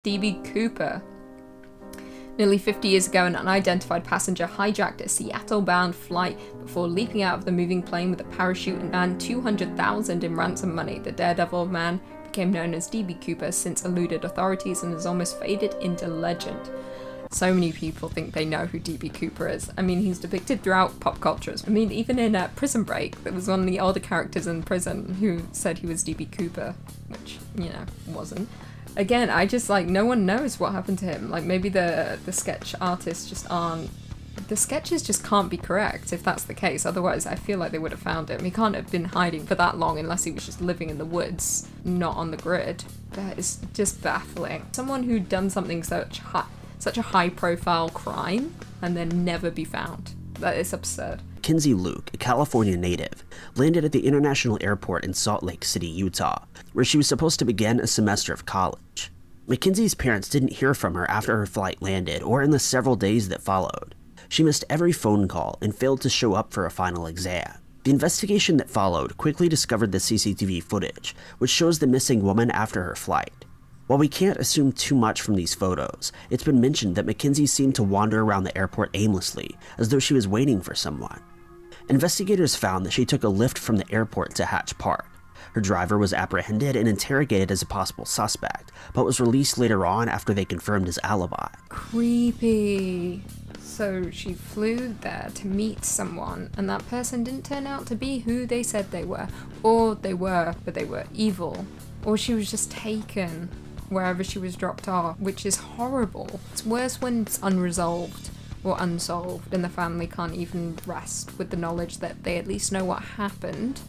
D.B. Cooper. Nearly 50 years ago, an unidentified passenger hijacked a Seattle-bound flight before leaping out of the moving plane with a parachute and earned $200,000 in ransom money. The daredevil man became known as D.B. Cooper, since eluded authorities and has almost faded into legend. So many people think they know who D.B. Cooper is. I mean, he's depicted throughout pop culture. I mean, even in Prison Break, there was one of the older characters in prison who said he was D.B. Cooper, which, wasn't. Again, I just, no one knows what happened to him. Maybe the sketch artists just aren't... The sketches just can't be correct, if that's the case. Otherwise, I feel like they would have found him. He can't have been hiding for that long unless he was just living in the woods, not on the grid. That is just baffling. Someone who'd done something such a high-profile crime and then never be found. That is absurd. Mackenzie Luke, a California native, landed at the International Airport in Salt Lake City, Utah, where she was supposed to begin a semester of college. Mackenzie's parents didn't hear from her after her flight landed or in the several days that followed. She missed every phone call and failed to show up for a final exam. The investigation that followed quickly discovered the CCTV footage, which shows the missing woman after her flight. While we can't assume too much from these photos, it's been mentioned that Mackenzie seemed to wander around the airport aimlessly, as though she was waiting for someone. Investigators found that she took a lift from the airport to Hatch Park. Her driver was apprehended and interrogated as a possible suspect, but was released later on after they confirmed his alibi. Creepy. So she flew there to meet someone, and that person didn't turn out to be who they said they were. Or they were, but they were evil. Or she was just taken wherever she was dropped off, which is horrible. It's worse when it's unresolved or unsolved and the family can't even rest with the knowledge that they at least know what happened.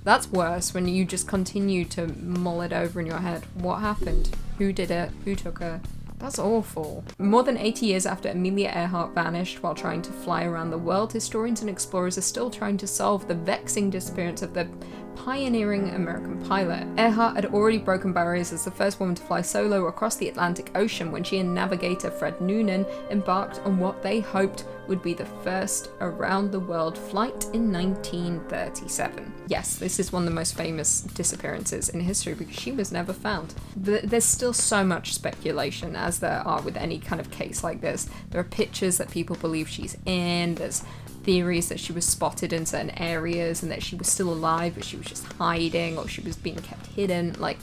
That's worse when you just continue to mull it over in your head. What happened? Who did it? Who took her? That's awful. More than 80 years after Amelia Earhart vanished while trying to fly around the world, historians and explorers are still trying to solve the vexing disappearance of the pioneering American pilot. Earhart had already broken barriers as the first woman to fly solo across the Atlantic Ocean when she and navigator Fred Noonan embarked on what they hoped would be the first around-the-world flight in 1937. Yes, this is one of the most famous disappearances in history because she was never found. There's still so much speculation, as there are with any kind of case like this. There are pictures that people believe she's in, there's theories that she was spotted in certain areas and that she was still alive but she was just hiding or she was being kept hidden, but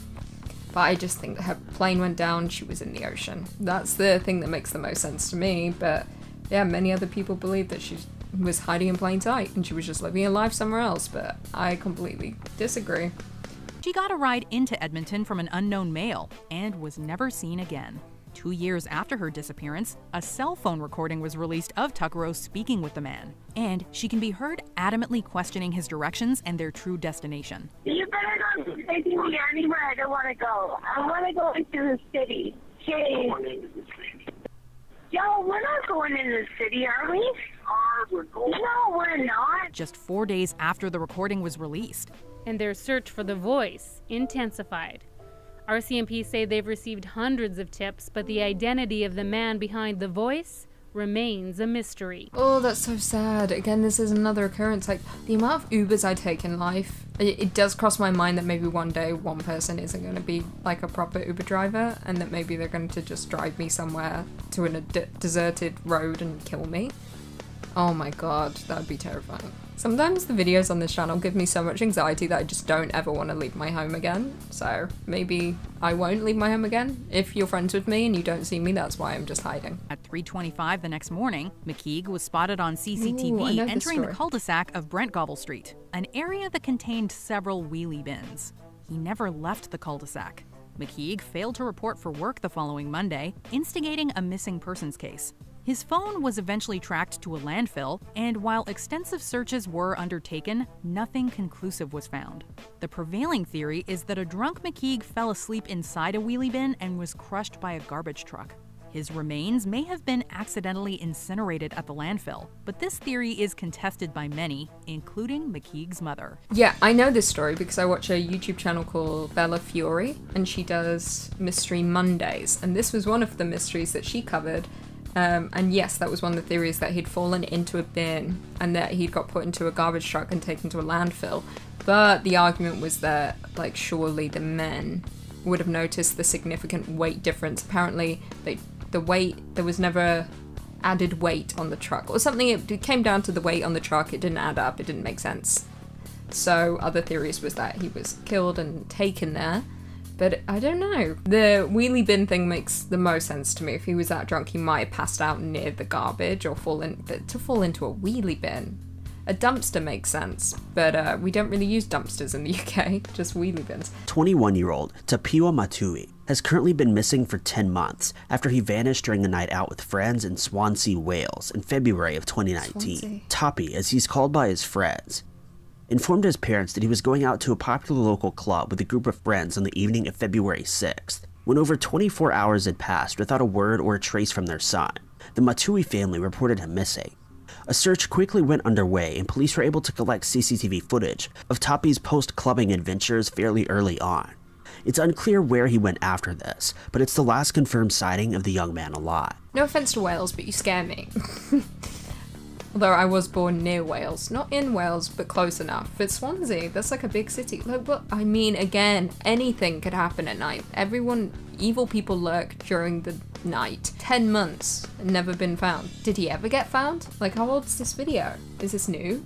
I just think that her plane went down, she was in the ocean. That's the thing that makes the most sense to me, but yeah, many other people believe that she was hiding in plain sight and she was just living a life somewhere else, but I completely disagree. She got a ride into Edmonton from an unknown male and was never seen again. 2 years after her disappearance, a cell phone recording was released of Tuckerow speaking with the man, and she can be heard adamantly questioning his directions and their true destination. You better not be taking me anywhere I don't want to go. I want to go into the city. Jeez. Yo, we're not going into the city, are we? No, we're not. Just 4 days after the recording was released. And their search for the voice intensified. RCMP say they've received hundreds of tips, but the identity of the man behind the voice remains a mystery. Oh, that's so sad. Again, this is another occurrence. The amount of Ubers I take in life, it does cross my mind that maybe one day one person isn't going to be a proper Uber driver and that maybe they're going to just drive me somewhere to a deserted road and kill me. Oh my god, that would be terrifying. Sometimes the videos on this channel give me so much anxiety that I just don't ever want to leave my home again. So maybe I won't leave my home again. If you're friends with me and you don't see me, that's why I'm just hiding. At 3:25 the next morning, McKeague was spotted on CCTV entering the cul-de-sac of Brent Gobble Street, an area that contained several wheelie bins. He never left the cul-de-sac. McKeague failed to report for work the following Monday, instigating a missing persons case. His phone was eventually tracked to a landfill, and while extensive searches were undertaken, nothing conclusive was found. The prevailing theory is that a drunk McKeague fell asleep inside a wheelie bin and was crushed by a garbage truck. His remains may have been accidentally incinerated at the landfill, but this theory is contested by many, including McKeague's mother. Yeah, I know this story because I watch a YouTube channel called Bella Fiore, and she does Mystery Mondays, and this was one of the mysteries that she covered. And yes, that was one of the theories, that he'd fallen into a bin and that he'd got put into a garbage truck and taken to a landfill. But the argument was that, surely the men would have noticed the significant weight difference. Apparently, there was never added weight on the truck or something. It came down to the weight on the truck. It didn't add up. It didn't make sense. So other theories was that he was killed and taken there. But I don't know. The wheelie bin thing makes the most sense to me. If he was that drunk, he might have passed out near the garbage or fall into a wheelie bin. A dumpster makes sense, but we don't really use dumpsters in the UK, just wheelie bins. 21-year-old Tapiwa Matui has currently been missing for 10 months after he vanished during a night out with friends in Swansea, Wales in February of 2019. Toppy, as he's called by his friends, informed his parents that he was going out to a popular local club with a group of friends on the evening of February 6th. When over 24 hours had passed without a word or a trace from their son, the Matui family reported him missing. A search quickly went underway and police were able to collect CCTV footage of Toppy's post-clubbing adventures fairly early on. It's unclear where he went after this, but it's the last confirmed sighting of the young man alive. No offense to Wales, but you scare me. Although I was born near Wales. Not in Wales, but close enough. It's Swansea. That's like a big city. Like, well, I mean, again, anything could happen at night. Evil people lurk during the night. 10 months and never been found. Did he ever get found? Like, how old is this video? Is this new?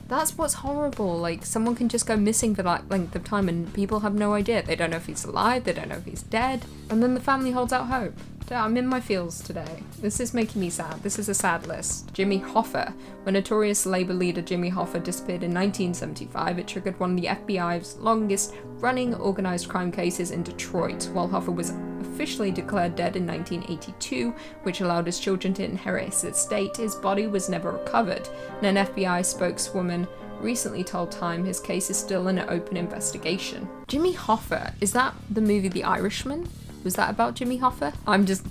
That's what's horrible. Like, someone can just go missing for that length of time and people have no idea. They don't know if he's alive. They don't know if he's dead. And then the family holds out hope. I'm in my feels today. This is making me sad. This is a sad list. Jimmy Hoffa. When notorious Labour leader Jimmy Hoffa disappeared in 1975, it triggered one of the FBI's longest running organised crime cases in Detroit. While Hoffa was officially declared dead in 1982, which allowed his children to inherit his estate, his body was never recovered. And an FBI spokeswoman recently told Time his case is still in an open investigation. Jimmy Hoffa, is that the movie The Irishman? Was that about Jimmy Hoffa? I'm just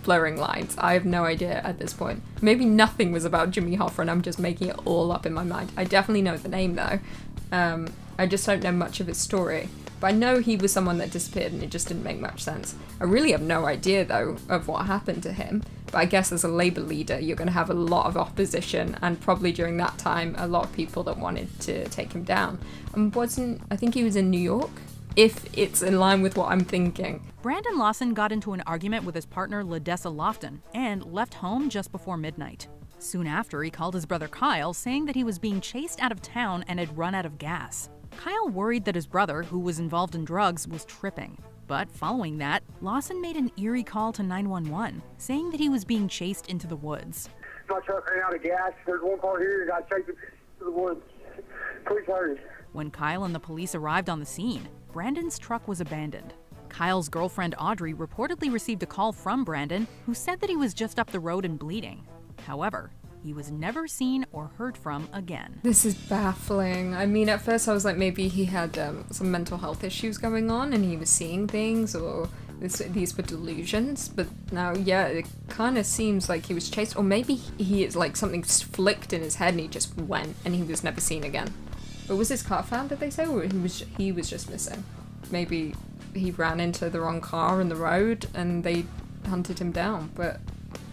blurring lines. I have no idea at this point. Maybe nothing was about Jimmy Hoffa and I'm just making it all up in my mind. I definitely know the name though. I just don't know much of his story. But I know he was someone that disappeared and it just didn't make much sense. I really have no idea though of what happened to him. But I guess as a Labour leader, you're going to have a lot of opposition and probably during that time, a lot of people that wanted to take him down. And I think he was in New York? If it's in line with what I'm thinking. Brandon Lawson got into an argument with his partner Ladessa Lofton and left home just before midnight. Soon after, he called his brother Kyle, saying that he was being chased out of town and had run out of gas. Kyle worried that his brother, who was involved in drugs, was tripping. But following that, Lawson made an eerie call to 911, saying that he was being chased into the woods. My truck ran out of gas. There's one part here and got chased to the woods. Please hurry. When Kyle and the police arrived on the scene, Brandon's truck was abandoned. Kyle's girlfriend Audrey reportedly received a call from Brandon, who said that he was just up the road and bleeding. However, he was never seen or heard from again. This is baffling. I mean, at first I was like, maybe he had some mental health issues going on and he was seeing things, or these were delusions. But now, yeah, it kind of seems like he was chased, or maybe he is like something flicked in his head and he just went and he was never seen again. But was his car found, did they say, or he was just missing? Maybe he ran into the wrong car in the road and they hunted him down, but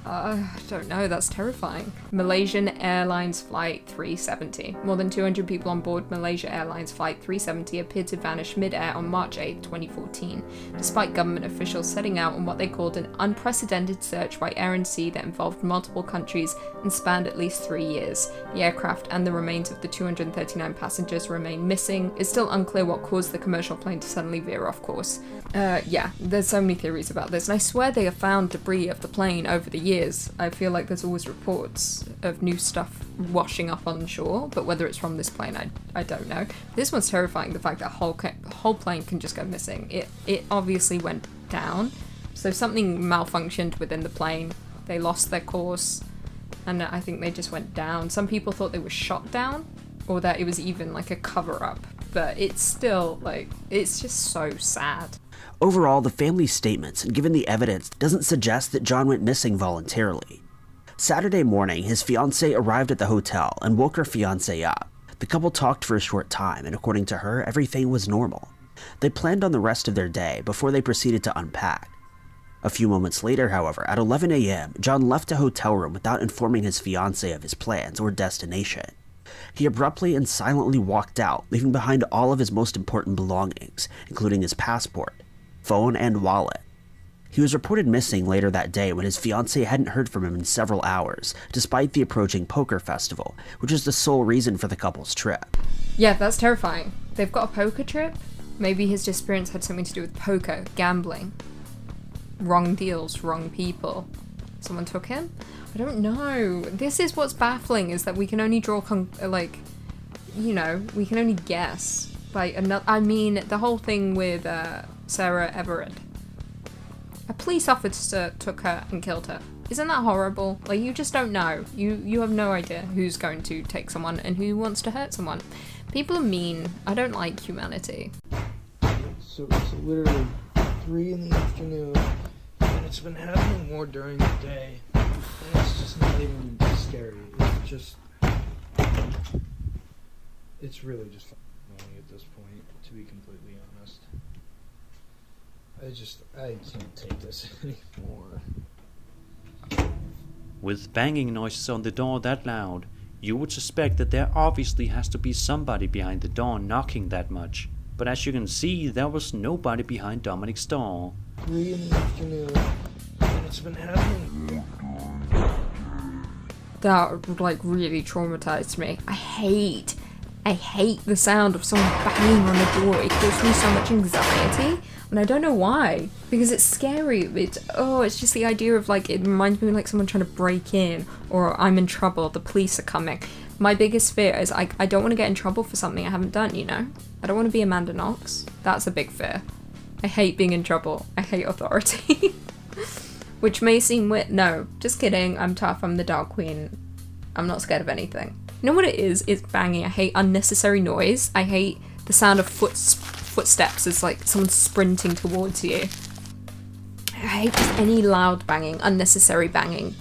I don't know, that's terrifying. Malaysian Airlines Flight 370. More than 200 people on board Malaysia Airlines Flight 370 appeared to vanish mid-air on March 8, 2014, despite government officials setting out on what they called an unprecedented search by air and sea that involved multiple countries and spanned at least 3 years. The aircraft and the remains of the 239 passengers remain missing. It's still unclear what caused the commercial plane to suddenly veer off course. Yeah, there's so many theories about this, and I swear they have found debris of the plane over the years. I feel like there's always reports of new stuff washing up on shore, but whether it's from this plane, I don't know. This one's terrifying, the fact that whole plane can just go missing. It obviously went down, so something malfunctioned within the plane. They lost their course, and I think they just went down. Some people thought they were shot down, or that it was even like a cover-up, but it's still, like, it's just so sad. Overall, the family's statements and given the evidence doesn't suggest that John went missing voluntarily. Saturday morning, his fiancée arrived at the hotel and woke her fiancé up. The couple talked for a short time, and according to her, everything was normal. They planned on the rest of their day before they proceeded to unpack. A few moments later, however, at 11 a.m., John left a hotel room without informing his fiancée of his plans or destination. He abruptly and silently walked out, leaving behind all of his most important belongings, including his passport. phone, and wallet. He was reported missing later that day when his fiancée hadn't heard from him in several hours, despite the approaching poker festival, which was the sole reason for the couple's trip. Yeah, that's terrifying. They've got a poker trip? Maybe his disappearance had something to do with poker, gambling. Wrong deals, wrong people. Someone took him? I don't know. This is what's baffling, is that we can only draw, we can only guess. The whole thing with Sarah Everett. A police officer took her and killed her. Isn't that horrible? Like, you just don't know. You have no idea who's going to take someone and who wants to hurt someone. People are mean. I don't like humanity. So it's literally 3 in the afternoon, and it's been happening more during the day. And it's just not even scary. It's really just annoying at this point, to be completely honest. I can't take this anymore. With banging noises on the door that loud, you would suspect that there obviously has to be somebody behind the door knocking that much. But as you can see, there was nobody behind Dominic's door. 3 in the afternoon, and it's been happening. That, really traumatized me. I hate the sound of someone banging on the door. It gives me so much anxiety. And I don't know why, because it's scary. It's just the idea of it reminds me of someone trying to break in, or I'm in trouble, the police are coming. My biggest fear is I don't want to get in trouble for something I haven't done, I don't want to be Amanda Knox. That's a big fear. I hate being in trouble. I hate authority. Which may seem weird. No, just kidding. I'm tough. I'm the Dark Queen. I'm not scared of anything. You know what it is? It's banging. I hate unnecessary noise. I hate the sound of footsteps as someone sprinting towards you. I hate just any loud banging, unnecessary banging.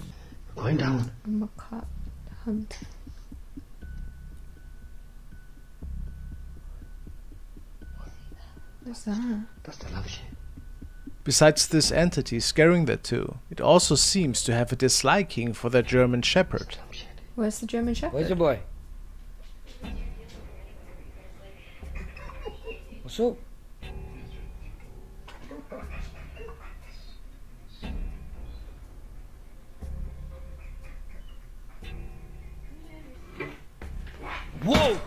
Going down. I'm a cat hunt. What's that? That's the love shit. Besides this entity scaring the two, it also seems to have a disliking for their German shepherd. Where's the German shepherd? Where's the boy? What's up? Whoa!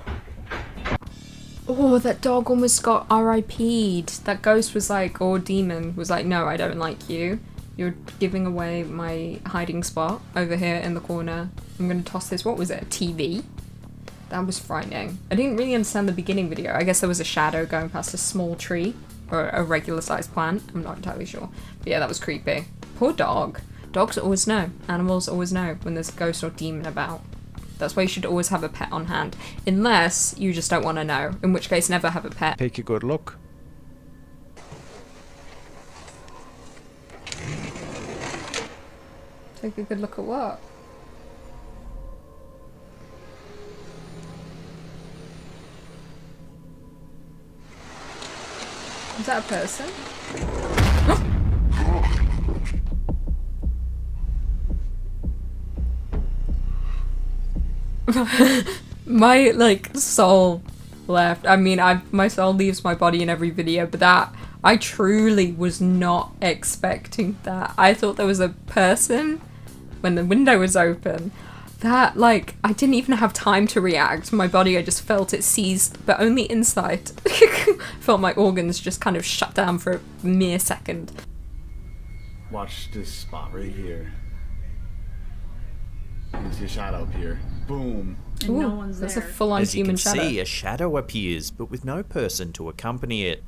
Oh, that dog almost got RIP'd. That ghost was or demon was no, I don't like you. You're giving away my hiding spot over here in the corner. I'm gonna toss this, what was it, a TV? That was frightening. I didn't really understand the beginning video. I guess there was a shadow going past a small tree, or a regular sized plant. I'm not entirely sure. But yeah, that was creepy. Poor dog. Dogs always know. Animals always know when there's a ghost or demon about. That's why you should always have a pet on hand. Unless you just don't want to know. In which case, never have a pet. Take a good look. Take a good look at what? Is that a person? My soul left. I mean, my soul leaves my body in every video, but that I truly was not expecting that. I thought there was a person when the window was open. That I didn't even have time to react. My body, I just felt it seize, but only inside. Felt my organs just kind of shut down for a mere second. Watch this spot right here. You can see a shadow up here. Boom. And Ooh, no one's that's there. a full-on As you human can shadow. see, a shadow appears, but with no person to accompany it.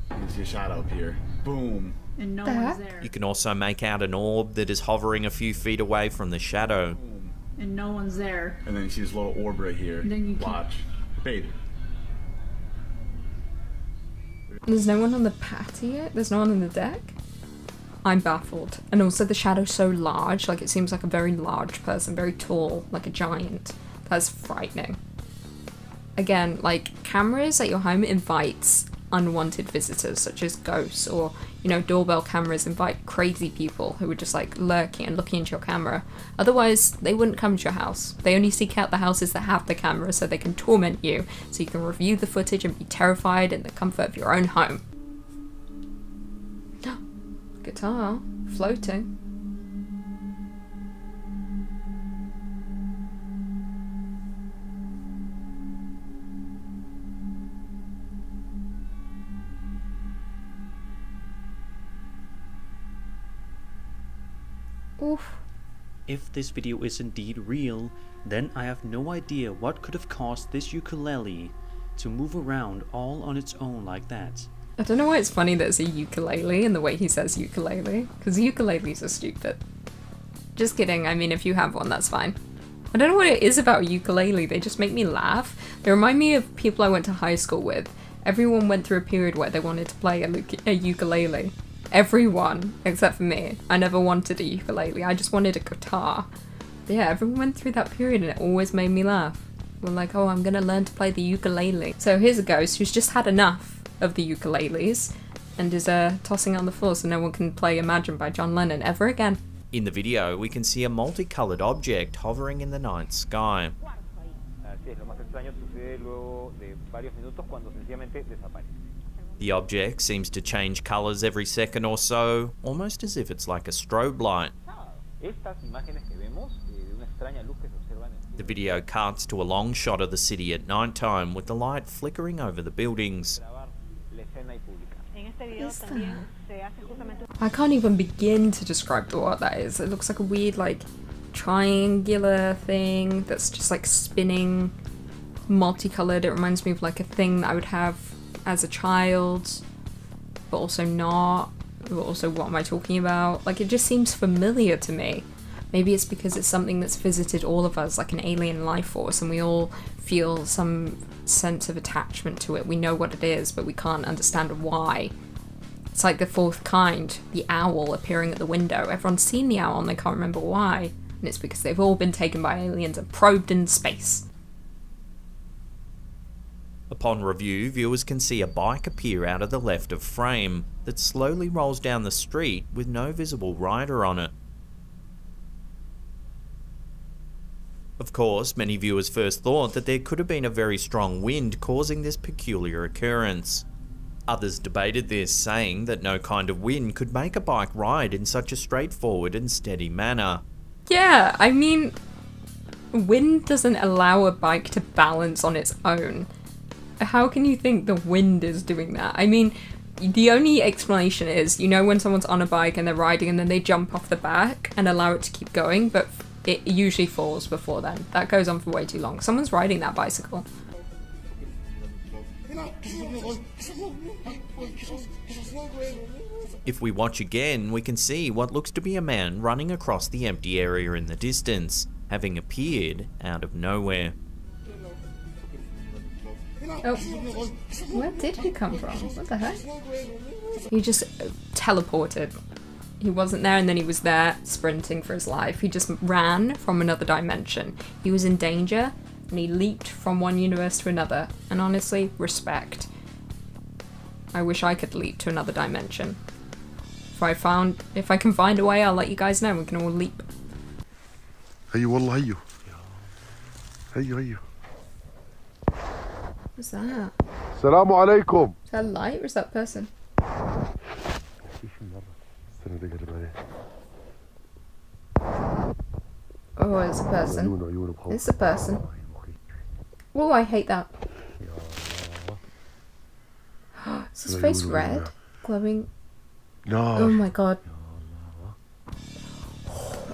You can see a shadow up here. Boom. And no The one's heck? there. You can also make out an orb that is hovering a few feet away from the shadow. And no one's there. And then you see this little orb right here. Then you watch. Babe. There's no one on the patio? There's no one on the deck? I'm baffled. And also the shadow's so large, it seems like a very large person, very tall, like a giant. That's frightening. Again, cameras at your home invites unwanted visitors, such as ghosts, or, doorbell cameras invite crazy people who are just lurking and looking into your camera. Otherwise, they wouldn't come to your house. They only seek out the houses that have the camera so they can torment you, so you can review the footage and be terrified in the comfort of your own home. guitar floating. Oof. If this video is indeed real, then I have no idea what could have caused this ukulele to move around all on its own like that. I don't know why it's funny that it's a ukulele and the way he says ukulele, because ukuleles are stupid. Just kidding, I mean if you have one that's fine. I don't know what it is about ukulele, they just make me laugh. They remind me of people I went to high school with. Everyone went through a period where they wanted to play a ukulele. Everyone, except for me. I never wanted a ukulele, I just wanted a guitar. But yeah, everyone went through that period and it always made me laugh. We're like, oh, I'm gonna learn to play the ukulele. So here's a ghost who's just had enough of the ukuleles and is tossing on the floor so no one can play Imagine by John Lennon ever again. In the video, we can see a multicolored object hovering in the night sky. The object seems to change colors every second or so, almost as if it's like a strobe light. The video cuts to a long shot of the city at night time with the light flickering over the buildings. I can't even begin to describe what that is. It looks like a weird, like, triangular thing that's just like spinning, multicolored. It reminds me of like a thing that I would have as a child, but also not. But also, what am I talking about? Like, it just seems familiar to me. Maybe it's because it's something that's visited all of us, like an alien life force, and we all feel some sense of attachment to it. We know what it is, but we can't understand why. It's like the fourth kind, the owl appearing at the window. Everyone's seen the owl and they can't remember why. And it's because they've all been taken by aliens and probed in space. Upon review, viewers can see a bike appear out of the left of frame that slowly rolls down the street with no visible rider on it. Of course, many viewers first thought that there could have been a very strong wind causing this peculiar occurrence. Others debated this, saying that no kind of wind could make a bike ride in such a straightforward and steady manner. Yeah, I mean, wind doesn't allow a bike to balance on its own. How can you think the wind is doing that? I mean, the only explanation is, you know when someone's on a bike and they're riding and then they jump off the back and allow it to keep going, but it usually falls before then. That goes on for way too long. Someone's riding that bicycle. If we watch again, we can see what looks to be a man running across the empty area in the distance, having appeared out of nowhere. Oh, where did he come from? What the heck? He just teleported. He wasn't there and then he was there, sprinting for his life. He just ran from another dimension. He was in danger and he leaped from one universe to another. And honestly, respect. I wish I could leap to another dimension. If I can find a way, I'll let you guys know. We can all leap. Hey, wallah, hey. What's that? Assalamu alaikum. Is that a light or is that a person? Oh, it's a person. It's a person. Oh, I hate that. Is his face red? Glowing? No. Oh my god.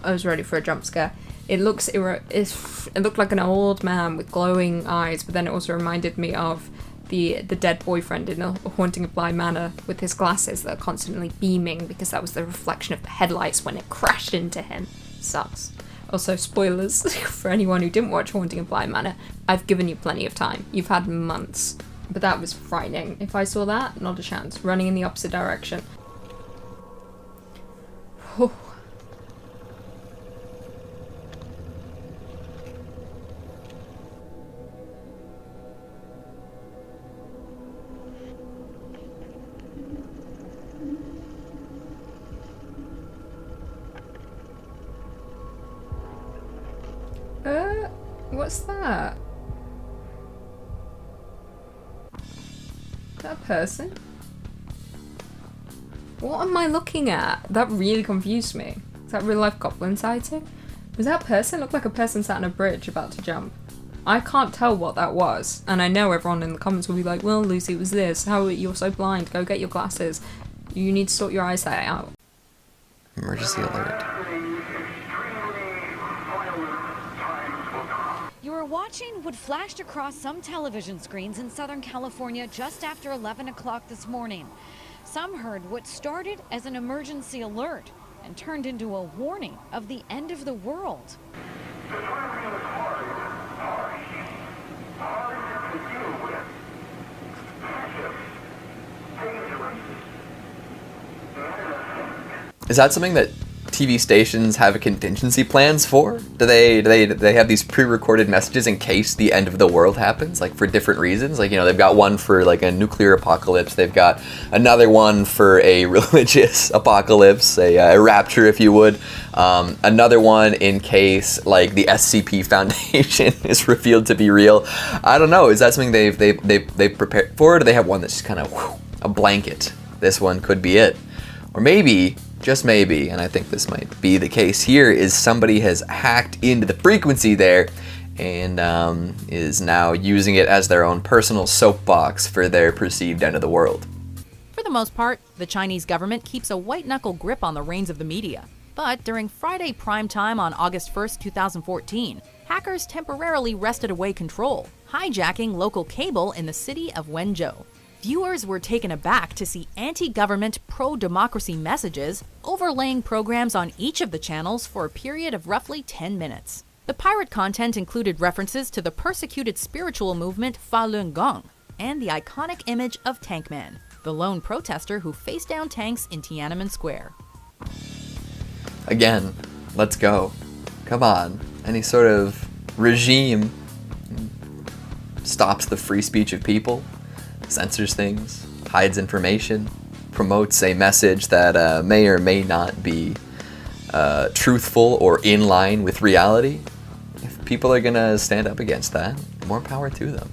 I was ready for a jump scare. It looked like an old man with glowing eyes, but then it also reminded me of the dead boyfriend in A Haunting of Bly Manor with his glasses that are constantly beaming because that was the reflection of the headlights when it crashed into him. Sucks. Also, spoilers for anyone who didn't watch Haunting of Bly Manor. I've given you plenty of time. You've had months. But that was frightening. If I saw that, not a chance. Running in the opposite direction. Whew. What's that? Is that a person? What am I looking at? That really confused me. Is that real life goblin sighting? Was that person? Looked like a person sat on a bridge about to jump. I can't tell what that was, and I know everyone in the comments will be like, well, Lucy, it was this. How you're so blind? Go get your glasses. You need to sort your eyesight out. Emergency alert. You are watching what flashed across some television screens in Southern California just after 11 o'clock this morning. Some heard what started as an emergency alert and turned into a warning of the end of the world. Is that something that TV stations have contingency plans for? Do they have these pre-recorded messages in case the end of the world happens, like for different reasons? Like, you know, they've got one for like a nuclear apocalypse, they've got another one for a religious apocalypse, a rapture, if you would. Another one in case like the SCP Foundation is revealed to be real. I don't know. Is that something they've prepared for? Or do they have one that's just kind of a blanket? This one could be it, or maybe. Just maybe, and I think this might be the case here, is somebody has hacked into the frequency there and is now using it as their own personal soapbox for their perceived end of the world. For the most part, the Chinese government keeps a white-knuckle grip on the reins of the media. But during Friday prime time on August 1st, 2014, hackers temporarily wrested away control, hijacking local cable in the city of Wenzhou. Viewers were taken aback to see anti-government, pro-democracy messages overlaying programs on each of the channels for a period of roughly 10 minutes. The pirate content included references to the persecuted spiritual movement Falun Gong and the iconic image of Tankman, the lone protester who faced down tanks in Tiananmen Square. Again, let's go. Come on. Any sort of regime stops the free speech of people, censors things, hides information, promotes a message that may or may not be truthful or in line with reality. If people are gonna stand up against that, more power to them.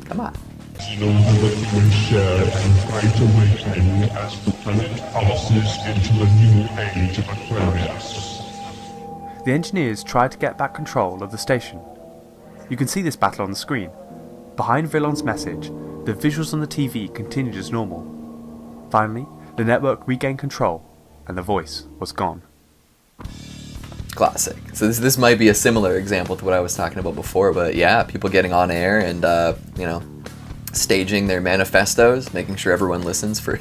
Come on. Share and fight awakening as the planet passes into a new age of Aquarius. The engineers try to get back control of the station. You can see this battle on the screen. Behind Villon's message, the visuals on the TV continued as normal. Finally, the network regained control, and the voice was gone. Classic. So this might be a similar example to what I was talking about before, but yeah, people getting on air and, staging their manifestos, making sure everyone listens for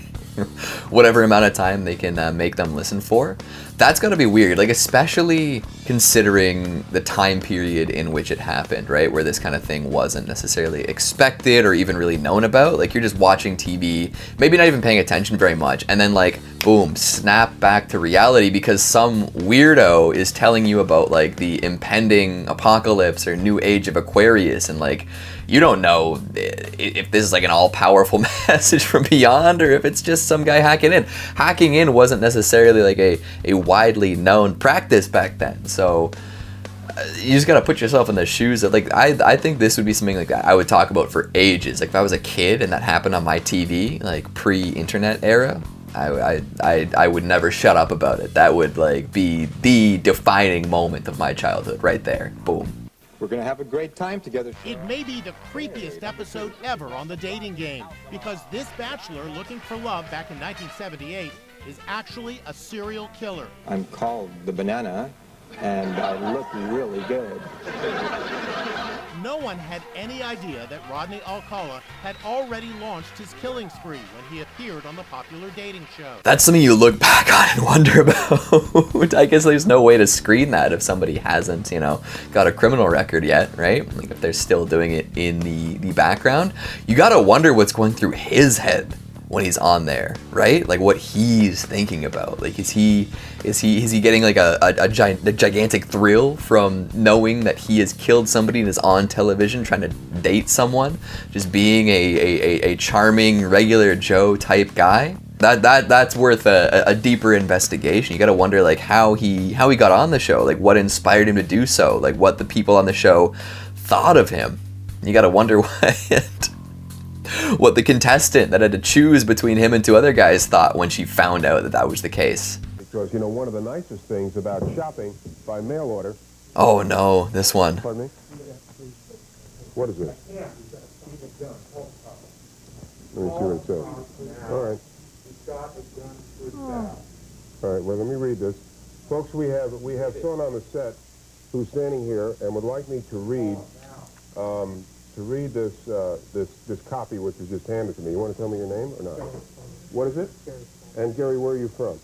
whatever amount of time they can make them listen for. That's gotta be weird, like especially considering the time period in which it happened, right? Where this kind of thing wasn't necessarily expected or even really known about. Like you're just watching TV, maybe not even paying attention very much, and then like, boom, snap back to reality because some weirdo is telling you about like the impending apocalypse or new age of Aquarius, and like, you don't know if this is like an all-powerful message from beyond or if it's just some guy hacking in. Hacking in wasn't necessarily like a widely known practice back then. So you just gotta put yourself in the shoes of like, I think this would be something like that I would talk about for ages. Like if I was a kid and that happened on my TV, like pre-internet era, I would never shut up about it. That would like be the defining moment of my childhood right there. Boom. We're gonna have a great time together. It may be the creepiest episode ever on The Dating Game, because this bachelor looking for love back in 1978 is actually a serial killer. I'm called the Banana, and I look really good. No one had any idea that Rodney Alcala had already launched his killing spree when he appeared on the popular dating show. That's something you look back on and wonder about. I guess there's no way to screen that if somebody hasn't, got a criminal record yet, right? Like if they're still doing it in the background. You gotta wonder what's going through his head when he's on there, right? Like what he's thinking about. Like is he getting like a gigantic thrill from knowing that he has killed somebody and is on television trying to date someone, just being a charming regular Joe type guy? That's worth a deeper investigation. You got to wonder like how he got on the show, like what inspired him to do so, like what the people on the show thought of him. You got to wonder what the contestant that had to choose between him and two other guys thought when she found out that that was the case. Because, you know, one of the nicest things about shopping by mail order... Oh no, this one. Pardon me? What is it? Let me see what it says. All right. All right, well, let me read this. Folks, we have someone on the set who's standing here and would like me to read this copy which was just handed to me. You want to tell me your name or not? What is it? And Gary, where are you from?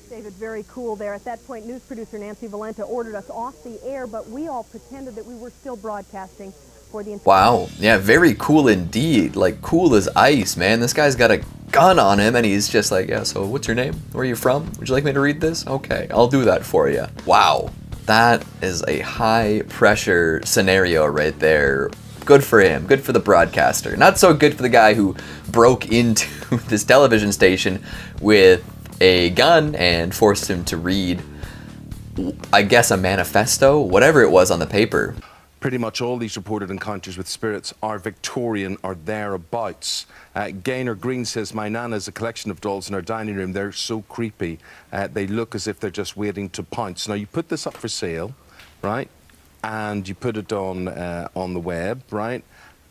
David, very cool there. At that point, news producer Nancy Valenta ordered us off the air, but we all pretended that we were still broadcasting for the... Wow, yeah, very cool indeed. Like, cool as ice, man. This guy's got a gun on him, and he's just like, yeah, so what's your name? Where are you from? Would you like me to read this? Okay, I'll do that for you. Wow, that is a high-pressure scenario right there. Good for him. Good for the broadcaster. Not so good for the guy who broke into this television station with a gun and forced him to read, I guess, a manifesto, whatever it was on the paper. Pretty much all these reported encounters with spirits are Victorian or thereabouts. Gaynor Green says, my nana has a collection of dolls in her dining room. They're so creepy. They look as if they're just waiting to pounce. Now, you put this up for sale, right? And you put it on the web, right?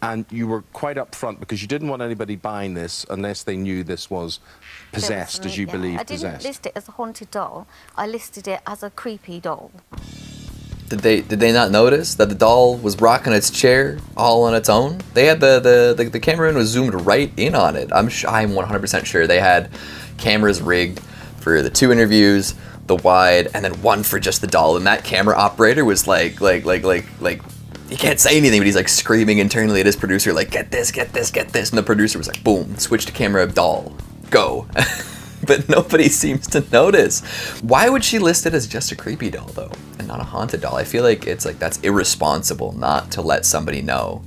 And you were quite upfront because you didn't want anybody buying this unless they knew this was possessed, as you believe possessed. I didn't list it as a haunted doll. I listed it as a creepy doll. Did they not notice that the doll was rocking its chair all on its own? They had the cameraman was zoomed right in on it. I'm 100% sure they had cameras rigged for the 2 interviews, the wide, and then one for just the doll. And that camera operator was like he can't say anything, but he's like screaming internally at his producer, like, get this, get this, get this. And the producer was like, boom, switch to camera, doll, go. But nobody seems to notice. Why would she list it as just a creepy doll, though, and not a haunted doll? I feel like it's like that's irresponsible not to let somebody know.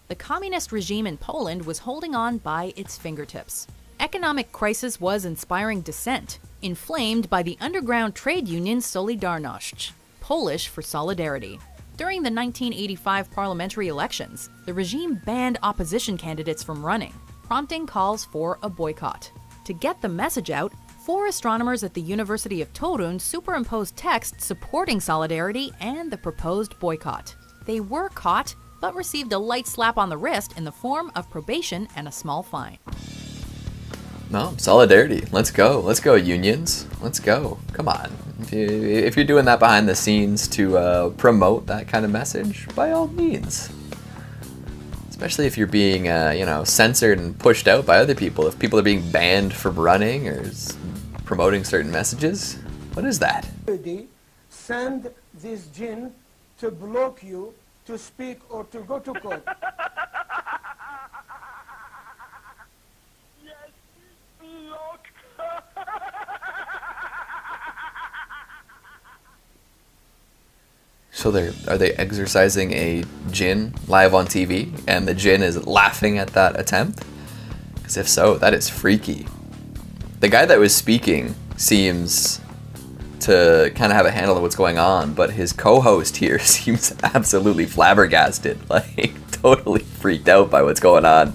The communist regime in Poland was holding on by its fingertips. Economic crisis was inspiring dissent, inflamed by the underground trade union Solidarność, Polish for solidarity. During the 1985 parliamentary elections, the regime banned opposition candidates from running, prompting calls for a boycott. To get the message out, 4 astronomers at the University of Torun superimposed text supporting solidarity and the proposed boycott. They were caught, but received a light slap on the wrist in the form of probation and a small fine. No, solidarity. Let's go, unions. Let's go. Come on. If you're doing that behind the scenes to promote that kind of message, by all means. Especially if you're being, censored and pushed out by other people. If people are being banned from running or promoting certain messages, what is that? Send this jinn to block you to speak or to go to court. So are they exercising a djinn live on TV, and the djinn is laughing at that attempt? Because if so, that is freaky. The guy that was speaking seems to kind of have a handle of what's going on, but his co-host here seems absolutely flabbergasted, like totally freaked out by what's going on.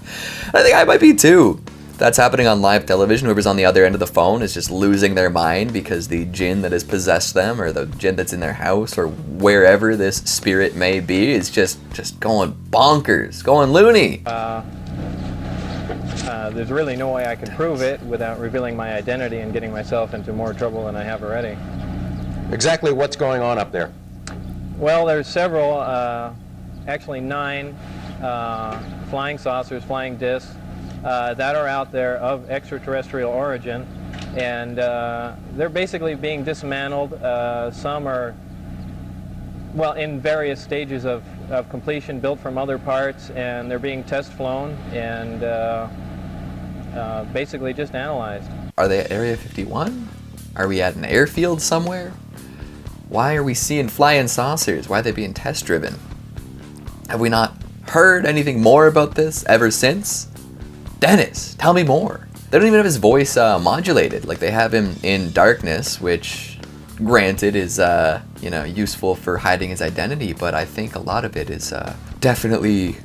I think I might be too. That's happening on live television. Whoever's on the other end of the phone is just losing their mind because the djinn that has possessed them, or the djinn that's in their house, or wherever this spirit may be, is just going bonkers, going loony. There's really no way I can prove it without revealing my identity and getting myself into more trouble than I have already. Exactly what's going on up there? Well, there's several, actually 9 flying saucers, flying discs, that are out there of extraterrestrial origin, and they're basically being dismantled. Some are, well, in various stages of completion, built from other parts, and they're being test flown and basically just analyzed. Are they at Area 51? Are we at an airfield somewhere? Why are we seeing flying saucers? Why are they being test driven? Have we not heard anything more about this ever since? Dennis, tell me more. They don't even have his voice modulated like they have him in Darkness, which, granted, is useful for hiding his identity, but I think a lot of it is definitely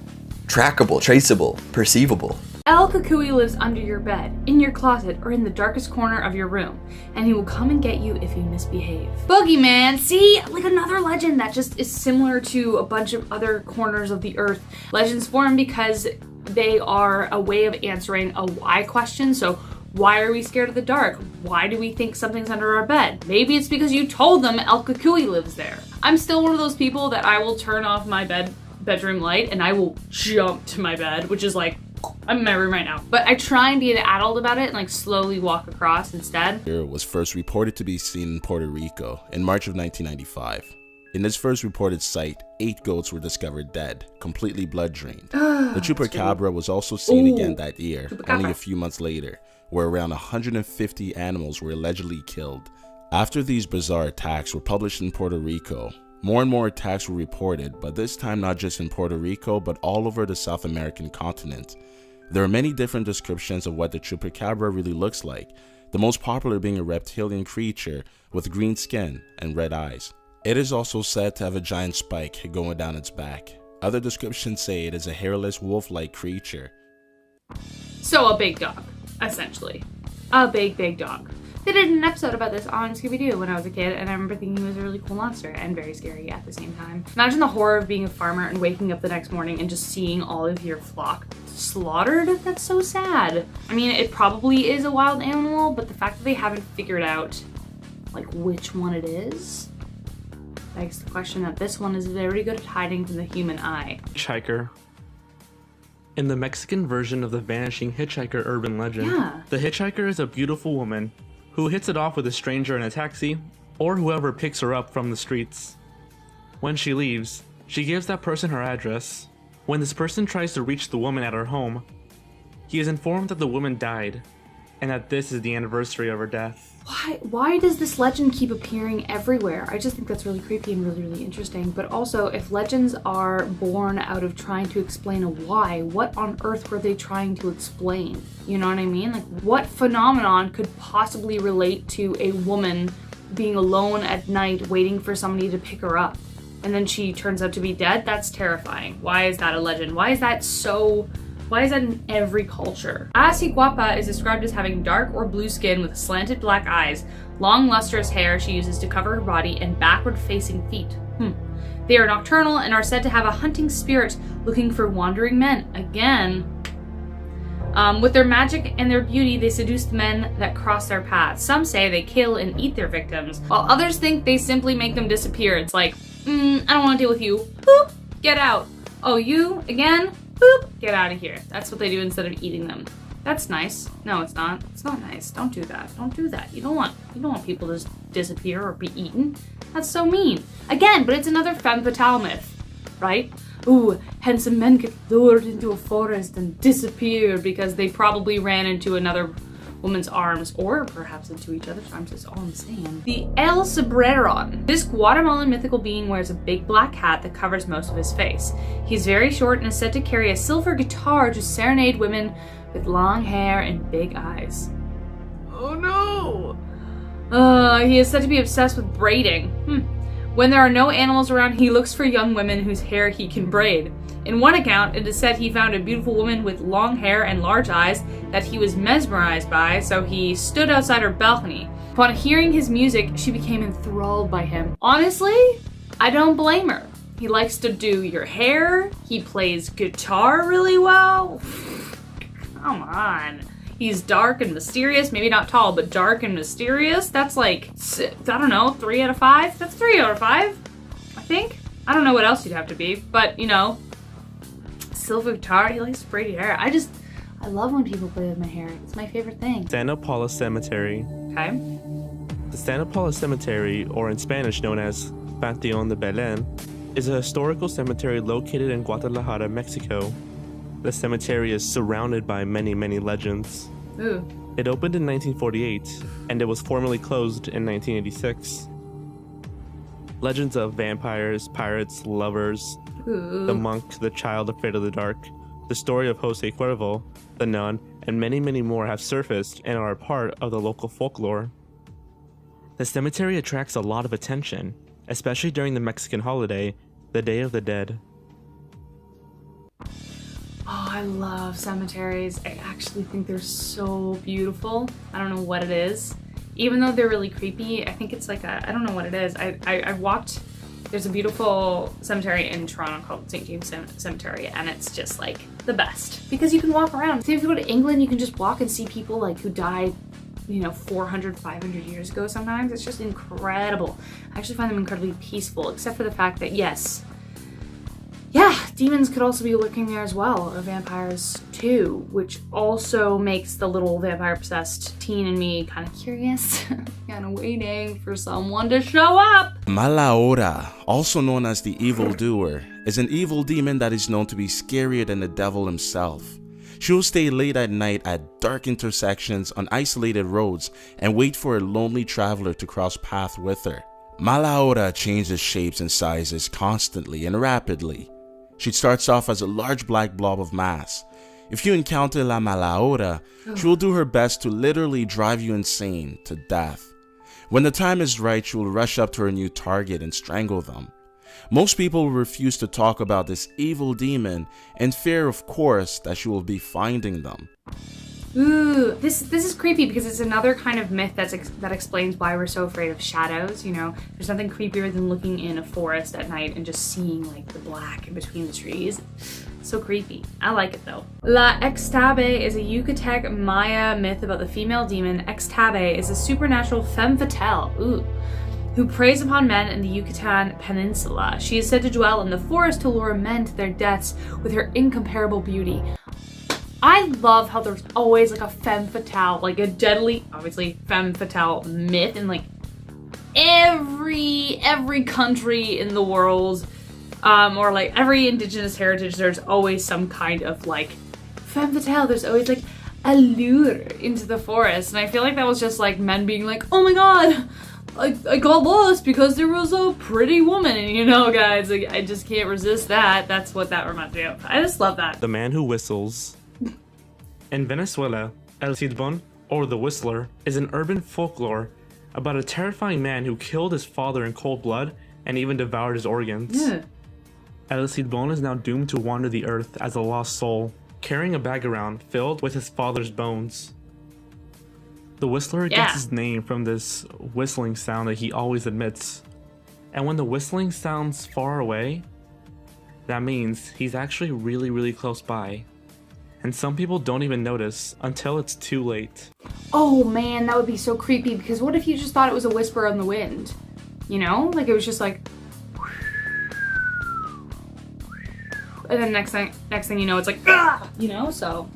trackable, traceable, perceivable. El Cucuy lives under your bed, in your closet, or in the darkest corner of your room, and he will come and get you if you misbehave. Boogeyman, see? Like another legend that just is similar to a bunch of other corners of the earth. Legends form because they are a way of answering a why question. So why are we scared of the dark? Why do we think something's under our bed? Maybe it's because you told them El Cucuy lives there. I'm still one of those people that I will turn off my bedroom light and I will jump to my bed, which is like, I'm in my room right now. But I try and be an adult about it and like slowly walk across instead. It was first reported to be seen in Puerto Rico in March of 1995. In this first reported site, 8 goats were discovered dead, completely blood drained. The Chupacabra was also seen again that year, only a few months later, where around 150 animals were allegedly killed. After these bizarre attacks were published in Puerto Rico, more and more attacks were reported, but this time not just in Puerto Rico, but all over the South American continent. There are many different descriptions of what the Chupacabra really looks like, the most popular being a reptilian creature with green skin and red eyes. It is also said to have a giant spike going down its back. Other descriptions say it is a hairless wolf-like creature. So a big dog, essentially. A big dog. They did an episode about this on Scooby-Doo when I was a kid, and I remember thinking he was a really cool monster and very scary at the same time. Imagine the horror of being a farmer and waking up the next morning and just seeing all of your flock slaughtered. That's so sad. I mean, it probably is a wild animal, but the fact that they haven't figured out like which one it is begs the question that this one is very good at hiding from the human eye. Hitchhiker. In the Mexican version of the Vanishing hitchhiker urban legend, the hitchhiker is a beautiful woman who hits it off with a stranger in a taxi or whoever picks her up from the streets. When she leaves, she gives that person her address. When this person tries to reach the woman at her home, he is informed that the woman died and that this is the anniversary of her death. Why does this legend keep appearing everywhere? I just think that's really creepy and really interesting. But also, if legends are born out of trying to explain a why, what on earth were they trying to explain? You know what I mean? Like, what phenomenon could possibly relate to a woman being alone at night waiting for somebody to pick her up? And then she turns out to be dead? That's terrifying. Why is that a legend? Why is that in every culture? Asiguapa is described as having dark or blue skin with slanted black eyes, long lustrous hair she uses to cover her body, and backward-facing feet. They are nocturnal and are said to have a hunting spirit looking for wandering men. Again. With their magic and their beauty, they seduce the men that cross their paths. Some say they kill and eat their victims, while others think they simply make them disappear. It's like, I don't want to deal with you. Boop, get out. Oh, you again? Boop, get out of here. That's what they do instead of eating them. That's nice. No, it's not. It's not nice. Don't do that. Don't do that. You don't want people to just disappear or be eaten. That's so mean. Again, but it's another femme fatale myth, right? Ooh, handsome men get lured into a forest and disappear because they probably ran into another woman's arms, or perhaps into each other's arms, is all I'm saying. The El Sobreron. This Guatemalan mythical being wears a big black hat that covers most of his face. He's very short and is said to carry a silver guitar to serenade women with long hair and big eyes. Oh no! He is said to be obsessed with braiding. When there are no animals around, he looks for young women whose hair he can braid. In one account, it is said he found a beautiful woman with long hair and large eyes that he was mesmerized by, so he stood outside her balcony. Upon hearing his music, she became enthralled by him. Honestly, I don't blame her. He likes to do your hair. He plays guitar really well. Come on. He's dark and mysterious. Maybe not tall, but dark and mysterious. That's like, I don't know, 3 out of 5? That's 3 out of 5, I think. I don't know what else you'd have to be, but, you know, silver guitar, he likes pretty hair. I love when people play with my hair. It's my favorite thing. Santa Paula Cemetery. Okay. The Santa Paula Cemetery, or in Spanish known as Panteón de Belén, is a historical cemetery located in Guadalajara, Mexico. The cemetery is surrounded by many legends. Ooh. It opened in 1948, and it was formally closed in 1986. Legends of vampires, pirates, lovers, Ooh. the monk, the child afraid of the dark, the story of Jose Cuervo, the nun, and many more have surfaced and are a part of the local folklore. The cemetery attracts a lot of attention, especially during the Mexican holiday, the Day of the Dead. I love cemeteries. I actually think they're so beautiful. I don't know what it is. Even though they're really creepy, I think it's like I don't know what it is. I walked, there's a beautiful cemetery in Toronto called St. James Cemetery, and it's just like the best because you can walk around. Same if you go to England, you can just walk and see people like who died, you know, 400, 500 years ago sometimes. It's just incredible. I actually find them incredibly peaceful, except for the fact that, yes, yeah, demons could also be lurking there as well, or vampires too, which also makes the little vampire-obsessed teen in me kind of curious, kind of waiting for someone to show up. Mala Hora, also known as the evildoer, is an evil demon that is known to be scarier than the devil himself. She will stay late at night at dark intersections on isolated roads and wait for a lonely traveler to cross paths with her. Mala Hora changes shapes and sizes constantly and rapidly. She starts off as a large black blob of mass. If you encounter La Mala Hora, she will do her best to literally drive you insane to death. When the time is right, she will rush up to her new target and strangle them. Most people will refuse to talk about this evil demon in fear, of course, that she will be finding them. Ooh, this is creepy because it's another kind of myth that explains why we're so afraid of shadows, you know? There's nothing creepier than looking in a forest at night and just seeing like the black in between the trees. So creepy. I like it though. La Extabe is a Yucatec Maya myth about the female demon. Extabe is a supernatural femme fatale, who preys upon men in the Yucatan Peninsula. She is said to dwell in the forest to lure men to their deaths with her incomparable beauty. I love how there's always like a femme fatale, like a deadly, obviously, femme fatale myth in like every country in the world, or like every indigenous heritage. There's always some kind of like femme fatale. There's always like a lure into the forest, and I feel like that was just like men being like, oh my god, I got lost because there was a pretty woman, and you know, guys, like, I just can't resist that. That's what that reminds me of. I just love that. The man who whistles. In Venezuela, El Sidbon, or the Whistler, is an urban folklore about a terrifying man who killed his father in cold blood and even devoured his organs. Yeah. El Sidbon is now doomed to wander the earth as a lost soul, carrying a bag around filled with his father's bones. The Whistler gets his name from this whistling sound that he always emits. And when the whistling sounds far away, that means he's actually really, really close by. And some people don't even notice until it's too late. Oh man, that would be so creepy, because what if you just thought it was a whisper on the wind? You know? Like it was just like... And then next thing you know, it's like, ah! You know? So...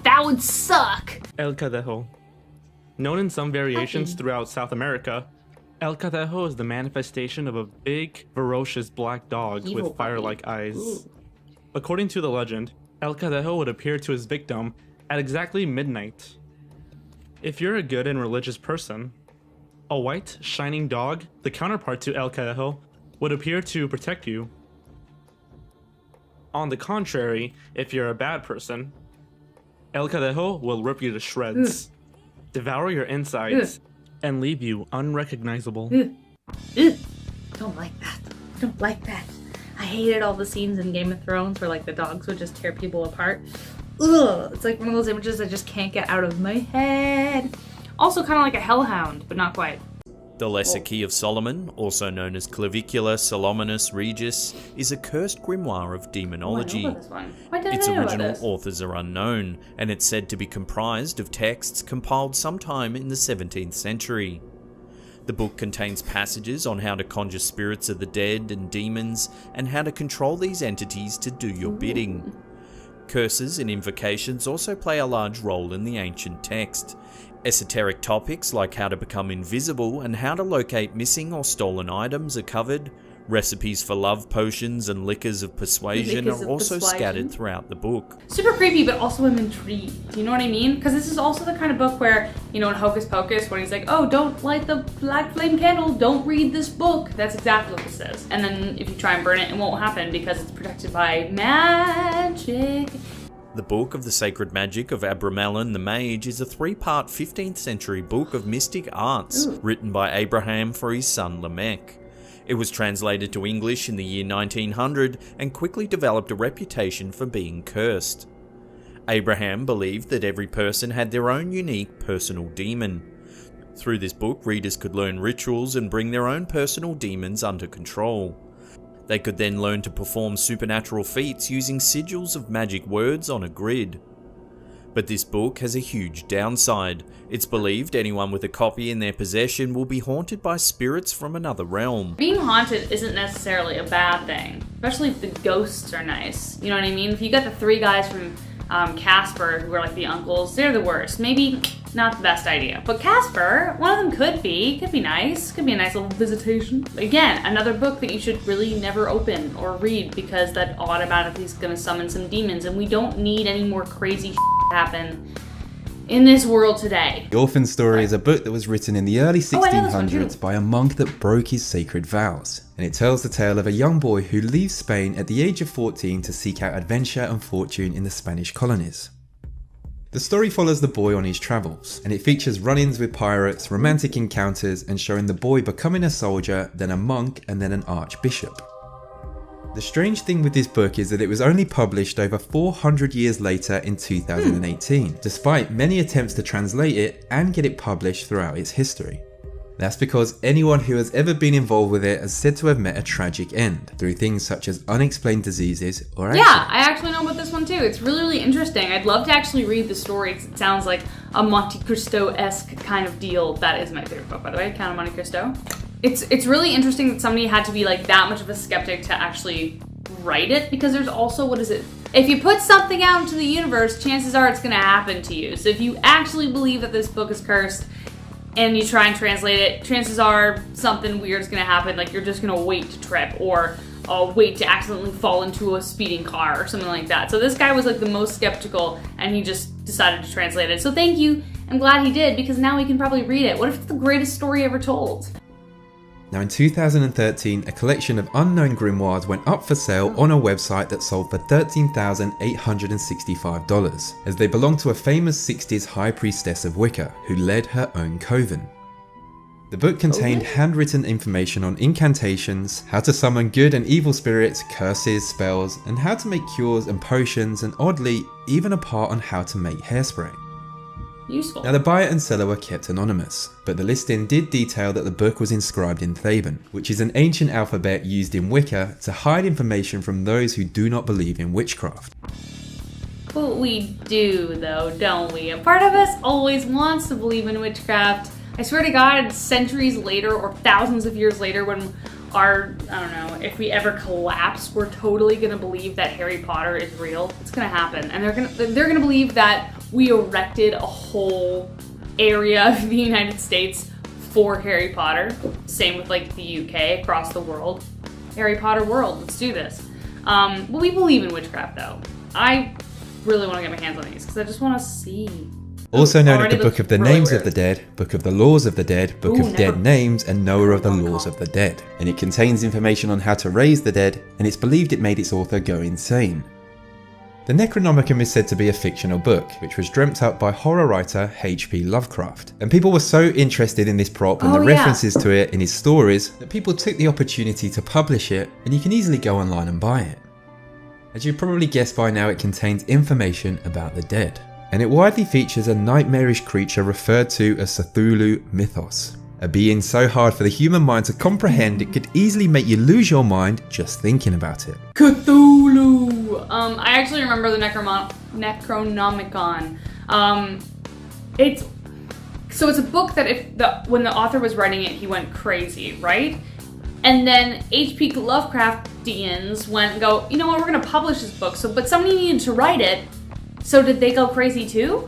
that would suck! El Cadejo. Known in some variations throughout South America, El Cadejo is the manifestation of a big, ferocious black dog with fire-like eyes. Ooh. According to the legend, El Cadejo would appear to his victim at exactly midnight. If you're a good and religious person, a white, shining dog, the counterpart to El Cadejo, would appear to protect you. On the contrary, if you're a bad person, El Cadejo will rip you to shreds, devour your insides, and leave you unrecognizable. Don't like that. Don't like that. I hated all the scenes in Game of Thrones where like the dogs would just tear people apart. Ugh, it's like one of those images I just can't get out of my head. Also kind of like a hellhound, but not quite. The Lesser Key of Solomon, also known as Clavicula Solomonus Regis, is a cursed grimoire of demonology. Oh, I know about this one. Why didn't Its I know about original this? authors are unknown, and it's said to be comprised of texts compiled sometime in the 17th century. The book contains passages on how to conjure spirits of the dead and demons, and how to control these entities to do your bidding. Curses and invocations also play a large role in the ancient text. Esoteric topics like how to become invisible and how to locate missing or stolen items are covered. Recipes for love potions and liquors of persuasion are also scattered throughout the book. Super creepy, but also I'm intrigued. You know what I mean? Because this is also the kind of book where, you know, in Hocus Pocus, when he's like, oh, don't light the black flame candle, don't read this book. That's exactly what this is. And then if you try and burn it, it won't happen because it's protected by magic. The Book of the Sacred Magic of Abramelin the Mage is a 3-part 15th century book of mystic arts written by Abraham for his son Lamech. It was translated to English in the year 1900 and quickly developed a reputation for being cursed. Abraham believed that every person had their own unique personal demon. Through this book, readers could learn rituals and bring their own personal demons under control. They could then learn to perform supernatural feats using sigils of magic words on a grid. But this book has a huge downside. It's believed anyone with a copy in their possession will be haunted by spirits from another realm. Being haunted isn't necessarily a bad thing, especially if the ghosts are nice. You know what I mean? If you got the three guys from Casper, who are like the uncles, they're the worst. Maybe not the best idea. But Casper, one of them could be nice. Could be a nice little visitation. Again, another book that you should really never open or read because that automatically is going to summon some demons, and we don't need any more crazy happen in this world today. The Orphan Story is a book that was written in the early 1600s by a monk that broke his sacred vows, and it tells the tale of a young boy who leaves Spain at the age of 14 to seek out adventure and fortune in the Spanish colonies. The story follows the boy on his travels, and it features run-ins with pirates, romantic encounters, and showing the boy becoming a soldier, then a monk, and then an archbishop. The strange thing with this book is that it was only published over 400 years later in 2018, despite many attempts to translate it and get it published throughout its history. That's because anyone who has ever been involved with it has said to have met a tragic end, through things such as unexplained diseases or accidents. Yeah, I actually know about this one too. It's really, really interesting. I'd love to actually read the story because it sounds like a Monte Cristo-esque kind of deal. That is my favorite book, by the way, Count of Monte Cristo. It's really interesting that somebody had to be like that much of a skeptic to actually write it, because there's also, what is it? If you put something out into the universe, chances are it's going to happen to you. So if you actually believe that this book is cursed and you try and translate it, chances are something weird is going to happen. Like you're just going to wait to trip or wait to accidentally fall into a speeding car or something like that. So this guy was like the most skeptical and he just decided to translate it. So thank you. I'm glad he did, because now we can probably read it. What if it's the greatest story ever told? Now in 2013, a collection of unknown grimoires went up for sale on a website that sold for $13,865, as they belonged to a famous 60s high priestess of Wicca who led her own coven. The book contained handwritten information on incantations, how to summon good and evil spirits, curses, spells, and how to make cures and potions, and oddly, even a part on how to make hairspray. Useful. Now the buyer and seller were kept anonymous, but the listing did detail that the book was inscribed in Theban, which is an ancient alphabet used in Wicca to hide information from those who do not believe in witchcraft. But we do though, don't we? A part of us always wants to believe in witchcraft. I swear to God, centuries later or thousands of years later, when I don't know, if we ever collapse, we're totally gonna believe that Harry Potter is real. It's gonna happen. And they're gonna believe that we erected a whole area of the United States for Harry Potter. Same with like the UK, across the world. Harry Potter world, let's do this. But we believe in witchcraft though. I really want to get my hands on these because I just want to see. Also known as the Book of the Names of the Dead, Book of the Laws of the Dead, Book of Dead Names, and Knower of the Laws of the Dead. And it contains information on how to raise the dead, and it's believed it made its author go insane. The Necronomicon is said to be a fictional book, which was dreamt up by horror writer H.P. Lovecraft. And people were so interested in this prop and the references to it in his stories that people took the opportunity to publish it, and you can easily go online and buy it. As you probably guessed by now, it contains information about the dead. And it widely features a nightmarish creature referred to as Cthulhu mythos. A being so hard for the human mind to comprehend it could easily make you lose your mind just thinking about it. Cthulhu! I actually remember the Necronomicon. It's a book that when the author was writing it, he went crazy, right? And then H.P. Lovecraftians went and go, you know what, we're gonna publish this book. But somebody needed to write it, so did they go crazy too?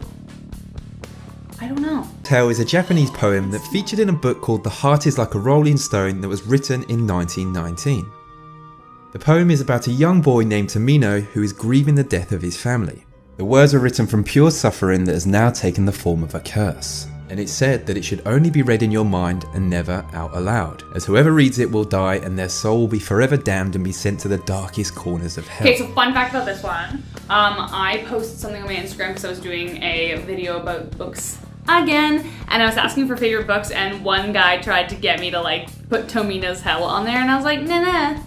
I don't know. Tale is a Japanese poem that featured in a book called The Heart is Like a Rolling Stone that was written in 1919. The poem is about a young boy named Tamino who is grieving the death of his family. The words were written from pure suffering that has now taken the form of a curse. And it's said that it should only be read in your mind and never out aloud, as whoever reads it will die and their soul will be forever damned and be sent to the darkest corners of hell. Okay, so fun fact about this one. I posted something on my Instagram because I was doing a video about books again. And I was asking for favorite books, and one guy tried to get me to like put Tomina's Hell on there, and I was like, nah.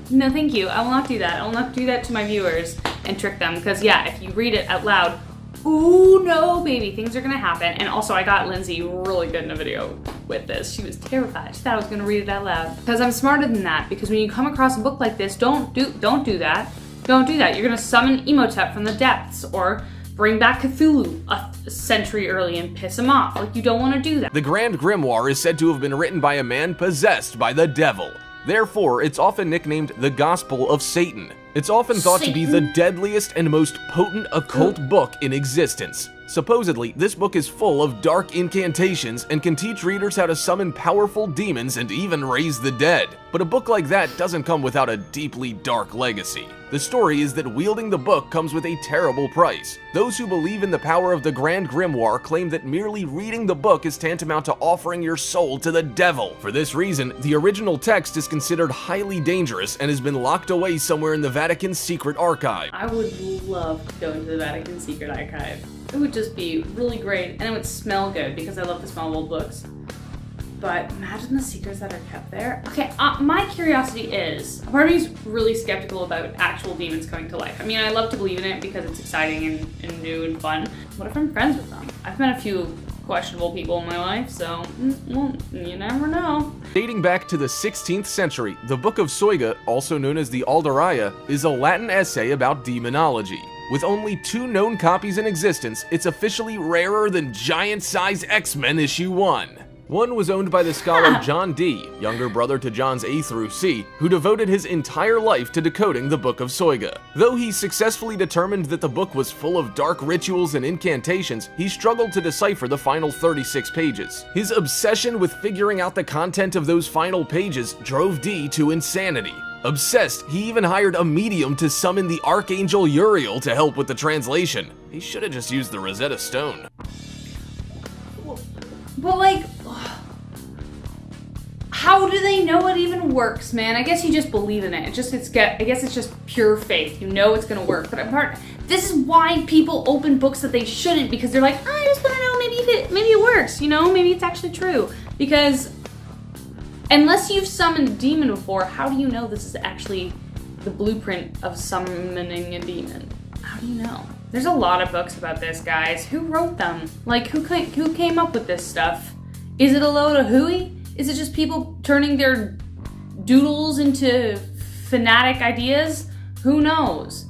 No, thank you. I will not do that. I will not do that to my viewers and trick them. Because yeah, if you read it out loud, ooh no, baby, things are gonna happen. And also, I got Lindsay really good in a video with this. She was terrified. She thought I was gonna read it out loud. Because I'm smarter than that. Because when you come across a book like this, don't do that. Don't do that. You're gonna summon Imhotep from the depths, or bring back Cthulhu a century early and piss him off. Like, you don't want to do that. The Grand Grimoire is said to have been written by a man possessed by the devil. Therefore, it's often nicknamed the Gospel of Satan. It's often thought to be the deadliest and most potent occult book in existence. Supposedly, this book is full of dark incantations and can teach readers how to summon powerful demons and even raise the dead. But a book like that doesn't come without a deeply dark legacy. The story is that wielding the book comes with a terrible price. Those who believe in the power of the Grand Grimoire claim that merely reading the book is tantamount to offering your soul to the devil. For this reason, the original text is considered highly dangerous and has been locked away somewhere in the Vatican's secret archive. I would love to go into the Vatican secret archive. It would just be really great, and it would smell good because I love the smell of old books. But imagine the secrets that are kept there. Okay, my curiosity is, part of me is really skeptical about actual demons coming to life. I mean, I love to believe in it because it's exciting and new and fun. What if I'm friends with them? I've met a few questionable people in my life, so well, you never know. Dating back to the 16th century, the Book of Soiga, also known as the Alderaya, is a Latin essay about demonology. With only 2 known copies in existence, it's officially rarer than giant-size X-Men issue 1. One was owned by the scholar John Dee, younger brother to John's A through C, who devoted his entire life to decoding the Book of Soiga. Though he successfully determined that the book was full of dark rituals and incantations, he struggled to decipher the final 36 pages. His obsession with figuring out the content of those final pages drove Dee to insanity. Obsessed, he even hired a medium to summon the Archangel Uriel to help with the translation. He should have just used the Rosetta Stone. But like, how do they know it even works, man? I guess you just believe in it. I guess it's just pure faith. You know it's gonna work. But this is why people open books that they shouldn't, because they're like, I just want to know maybe it works. You know, maybe it's actually true. Because unless you've summoned a demon before, how do you know this is actually the blueprint of summoning a demon? How do you know? There's a lot of books about this, guys. Who wrote them? Like, who came up with this stuff? Is it a load of hooey? Is it just people turning their doodles into fanatic ideas? Who knows?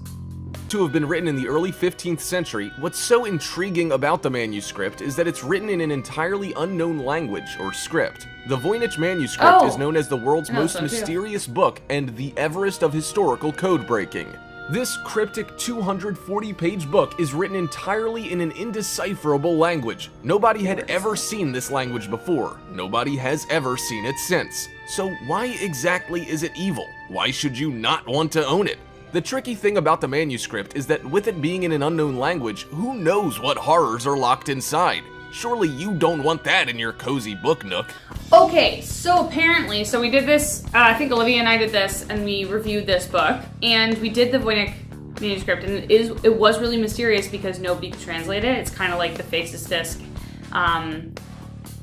To have been written in the early 15th century, what's so intriguing about the manuscript is that it's written in an entirely unknown language or script. The Voynich manuscript is known as the world's most mysterious book and the Everest of historical code breaking. This cryptic 240-page book is written entirely in an indecipherable language. Nobody had ever seen this language before. Nobody has ever seen it since. So why exactly is it evil? Why should you not want to own it? The tricky thing about the manuscript is that with it being in an unknown language, who knows what horrors are locked inside? Surely you don't want that in your cozy book nook. Okay, so apparently, we did this, I think Olivia and I did this, and we reviewed this book, and we did the Voynich manuscript, and it was really mysterious because nobody could translate it. It's kind of like the Faces disc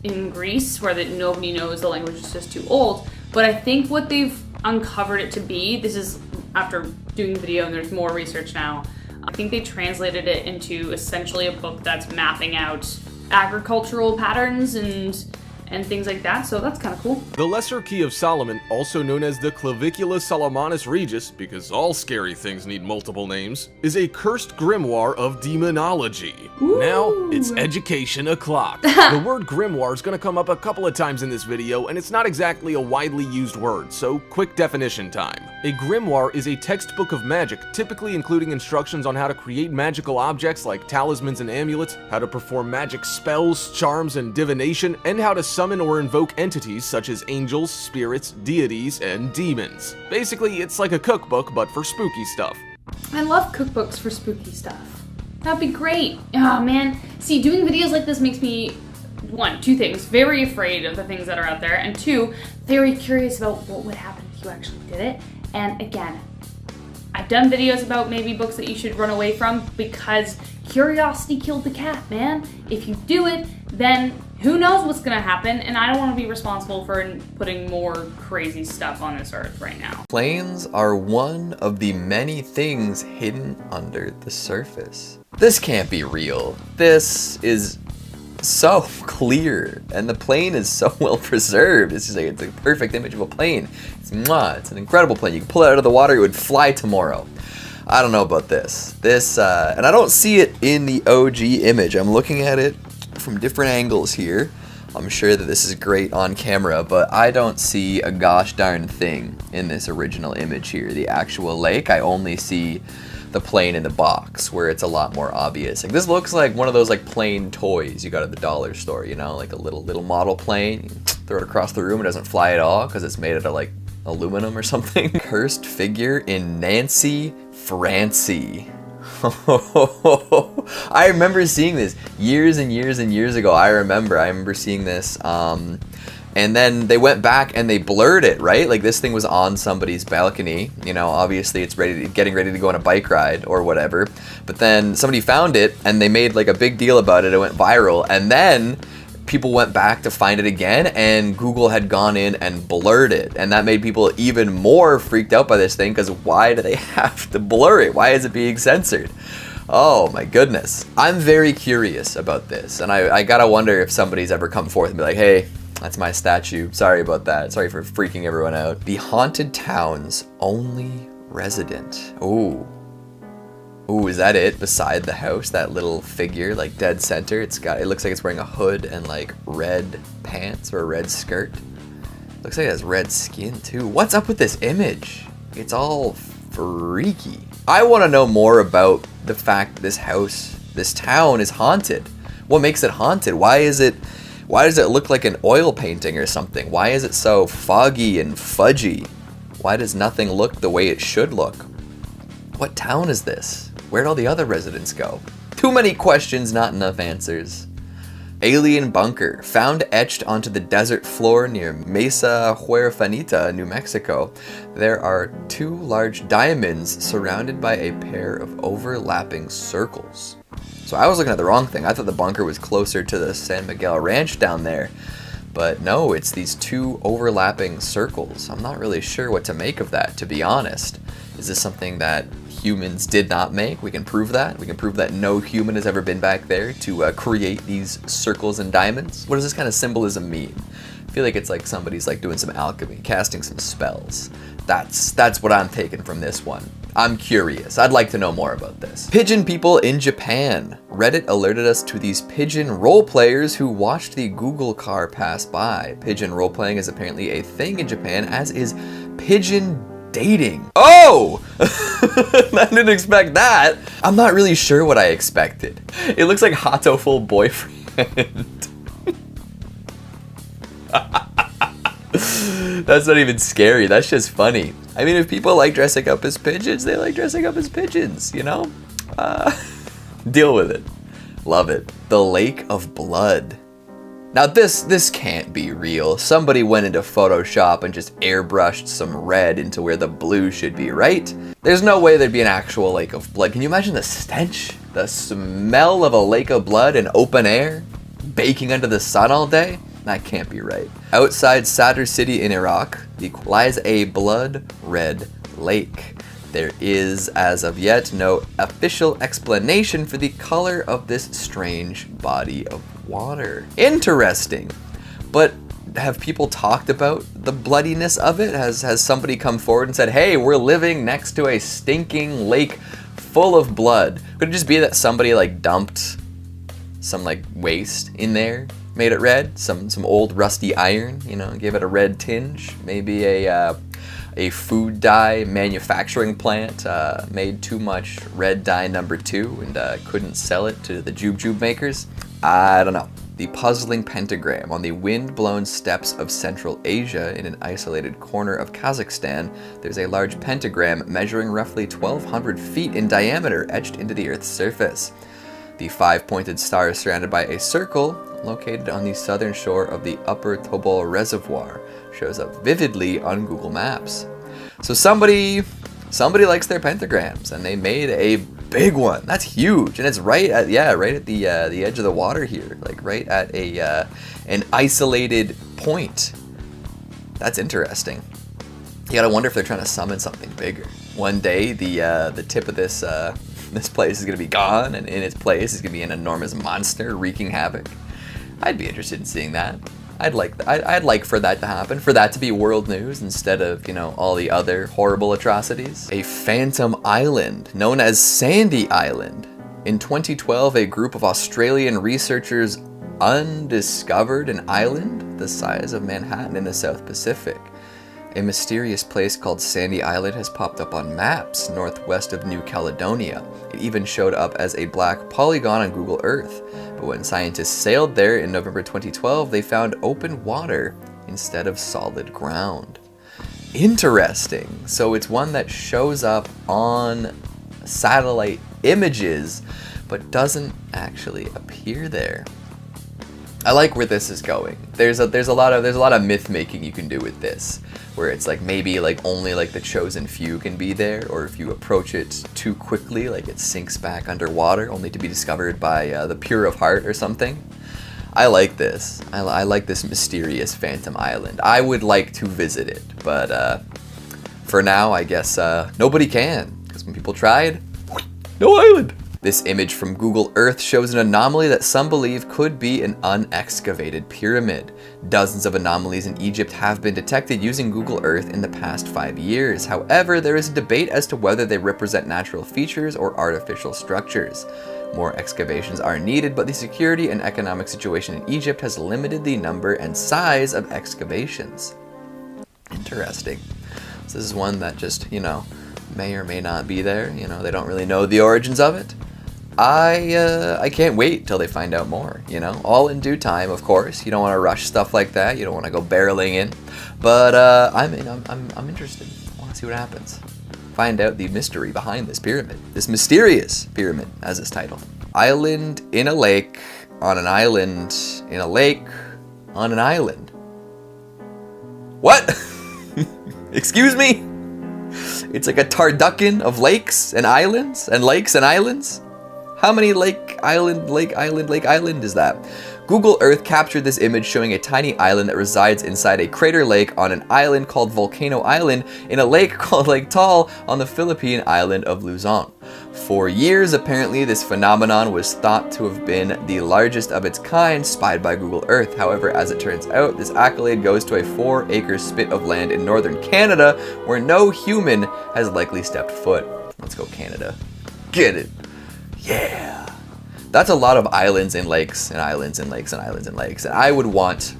in Greece, where nobody knows the language is just too old. But I think what they've uncovered it to be, this is after doing the video and there's more research now, I think they translated it into essentially a book that's mapping out agricultural patterns and things like that, so that's kind of cool. The Lesser Key of Solomon, also known as the Clavicula Solomonus Regis, because all scary things need multiple names, is a cursed grimoire of demonology. Ooh. Now, it's education o'clock. The word grimoire is going to come up a couple of times in this video, and it's not exactly a widely used word, so quick definition time. A grimoire is a textbook of magic, typically including instructions on how to create magical objects like talismans and amulets, how to perform magic spells, charms, and divination, and how to summon or invoke entities such as angels, spirits, deities, and demons. Basically, it's like a cookbook, but for spooky stuff. I love cookbooks for spooky stuff. That'd be great. Oh man, see, doing videos like this makes me, 2 things, very afraid of the things that are out there, and 2, very curious about what would happen if you actually did it. And again, I I've done videos about maybe books that you should run away from because curiosity killed the cat, man. If you do it, then who knows what's gonna happen, and I don't want to be responsible for putting more crazy stuff on this earth right now. Planes are one of the many things hidden under the surface. This can't be real. This is so clear, and the plane is so well preserved. It's just like, it's a perfect image of a plane. It's an incredible plane. You can pull it out of the water, it would fly tomorrow. I don't know about this. And I don't see it in the OG image. I'm looking at it from different angles here. I'm sure that this is great on camera, but I don't see a gosh darn thing in this original image here. The actual lake, I only see the plane in the box, where it's a lot more obvious. Like, this looks like one of those like plane toys you got at the dollar store, you know, like a little model plane. You throw it across the room, it doesn't fly at all because it's made out of like aluminum or something. Cursed figure in Nancy Francie. I remember seeing this years and years and years ago. I remember seeing this, and then they went back and they blurred it, right? Like, this thing was on somebody's balcony, you know, obviously it's getting ready to go on a bike ride or whatever, but then somebody found it and they made like a big deal about it. It went viral, and then people went back to find it again, and Google had gone in and blurred it, and that made people even more freaked out by this thing, because why do they have to blur it? Why is it being censored? Oh my goodness. I'm very curious about this, and I gotta wonder if somebody's ever come forth and be like, hey, that's my statue. Sorry about that. Sorry for freaking everyone out. The haunted town's only resident. Ooh, is that it? Beside the house, that little figure, like dead center. It looks like it's wearing a hood and like red pants or a red skirt. Looks like it has red skin too. What's up with this image? It's all freaky. I want to know more about the fact that this town is haunted. What makes it haunted? Why does it look like an oil painting or something? Why is it so foggy and fudgy? Why does nothing look the way it should look? What town is this? Where'd all the other residents go? Too many questions, not enough answers. Alien bunker, found etched onto the desert floor near Mesa Huerfanita, New Mexico. There are 2 large diamonds surrounded by a pair of overlapping circles. So I was looking at the wrong thing. I thought the bunker was closer to the San Miguel Ranch down there. But no, it's these 2 overlapping circles. I'm not really sure what to make of that, to be honest. Is this something that humans did not make? We can prove that. We can prove that no human has ever been back there to create these circles and diamonds. What does this kind of symbolism mean? I feel like it's like somebody's like doing some alchemy, casting some spells. That's what I'm taking from this one. I'm curious. I'd like to know more about this. Pigeon people in Japan. Reddit alerted us to these pigeon role players who watched the Google car pass by. Pigeon role playing is apparently a thing in Japan, as is pigeon dating. Oh! I didn't expect that. I'm not really sure what I expected. It looks like Hatoful boyfriend. That's not even scary. That's just funny. I mean, if people like dressing up as pigeons, they like dressing up as pigeons, you know? Deal with it. Love it. The Lake of Blood. Now this can't be real. Somebody went into Photoshop and just airbrushed some red into where the blue should be, right? There's no way there'd be an actual lake of blood. Can you imagine the stench? The smell of a lake of blood in open air? Baking under the sun all day? That can't be right. Outside Sadr City in Iraq lies a blood red lake. There is, as of yet, no official explanation for the color of this strange body of water. Interesting. But have people talked about the bloodiness of it? Has somebody come forward and said, hey, we're living next to a stinking lake full of blood? Could it just be that somebody like dumped some like waste in there, made it red? Some old rusty iron, you know, gave it a red tinge? Maybe a food dye manufacturing plant made too much red dye number 2 and couldn't sell it to the jube makers? I don't know. The puzzling pentagram on the wind-blown steppes of Central Asia in an isolated corner of Kazakhstan. There's a large pentagram measuring roughly 1,200 feet in diameter etched into the Earth's surface. The 5-pointed star is surrounded by a circle located on the southern shore of the Upper Tobol Reservoir. Shows up vividly on Google Maps. So somebody Somebody likes their pentagrams, and they made a big one. That's huge, and it's right at the edge of the water here, like right at an isolated point. That's interesting. You gotta wonder if they're trying to summon something bigger. One day, the tip of this place is gonna be gone, and in its place is gonna be an enormous monster wreaking havoc. I'd be interested in seeing that. I'd like for that to happen, for that to be world news instead of, all the other horrible atrocities. A phantom island known as Sandy Island. In 2012, a group of Australian researchers undiscovered an island the size of Manhattan in the South Pacific. A mysterious place called Sandy Island has popped up on maps northwest of New Caledonia. It even showed up as a black polygon on Google Earth. But when scientists sailed there in November 2012, they found open water instead of solid ground. Interesting. So it's one that shows up on satellite images, but doesn't actually appear there. I like where this is going. There's a lot of myth making you can do with this, where it's like maybe like only like the chosen few can be there, or if you approach it too quickly, like it sinks back underwater, only to be discovered by the pure of heart or something. I like this. I like this mysterious phantom island. I would like to visit it, but for now, I guess nobody can, because when people tried, no island. This image from Google Earth shows an anomaly that some believe could be an unexcavated pyramid. Dozens of anomalies in Egypt have been detected using Google Earth in the past 5 years. However, there is a debate as to whether they represent natural features or artificial structures. More excavations are needed, but the security and economic situation in Egypt has limited the number and size of excavations. Interesting. So this is one that just, may or may not be there. They don't really know the origins of it. I can't wait till they find out more, all in due time, of course. You don't want to rush stuff like that. You don't want to go barreling in, but I'm interested. I want to see what happens. Find out the mystery behind this pyramid, this mysterious pyramid, as it's titled. Island in a lake, on an island, in a lake, on an island. What? Excuse me? It's like a turducken of lakes and islands and lakes and islands? How many lake island is that? Google Earth captured this image showing a tiny island that resides inside a crater lake on an island called Volcano Island in a lake called Lake Taal on the Philippine island of Luzon. For years, apparently, this phenomenon was thought to have been the largest of its kind spied by Google Earth. However, as it turns out, this accolade goes to a 4-acre spit of land in northern Canada where no human has likely stepped foot. Let's go Canada. Get it. Yeah. That's a lot of islands and lakes and islands and lakes and islands and lakes. And I would want,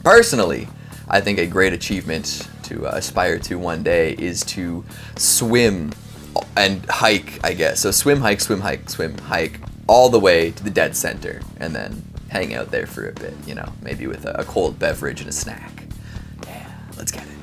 personally, I think a great achievement to aspire to one day is to swim and hike, I guess. So swim, hike, all the way to the dead center and then hang out there for a bit, maybe with a cold beverage and a snack. Yeah, let's get it.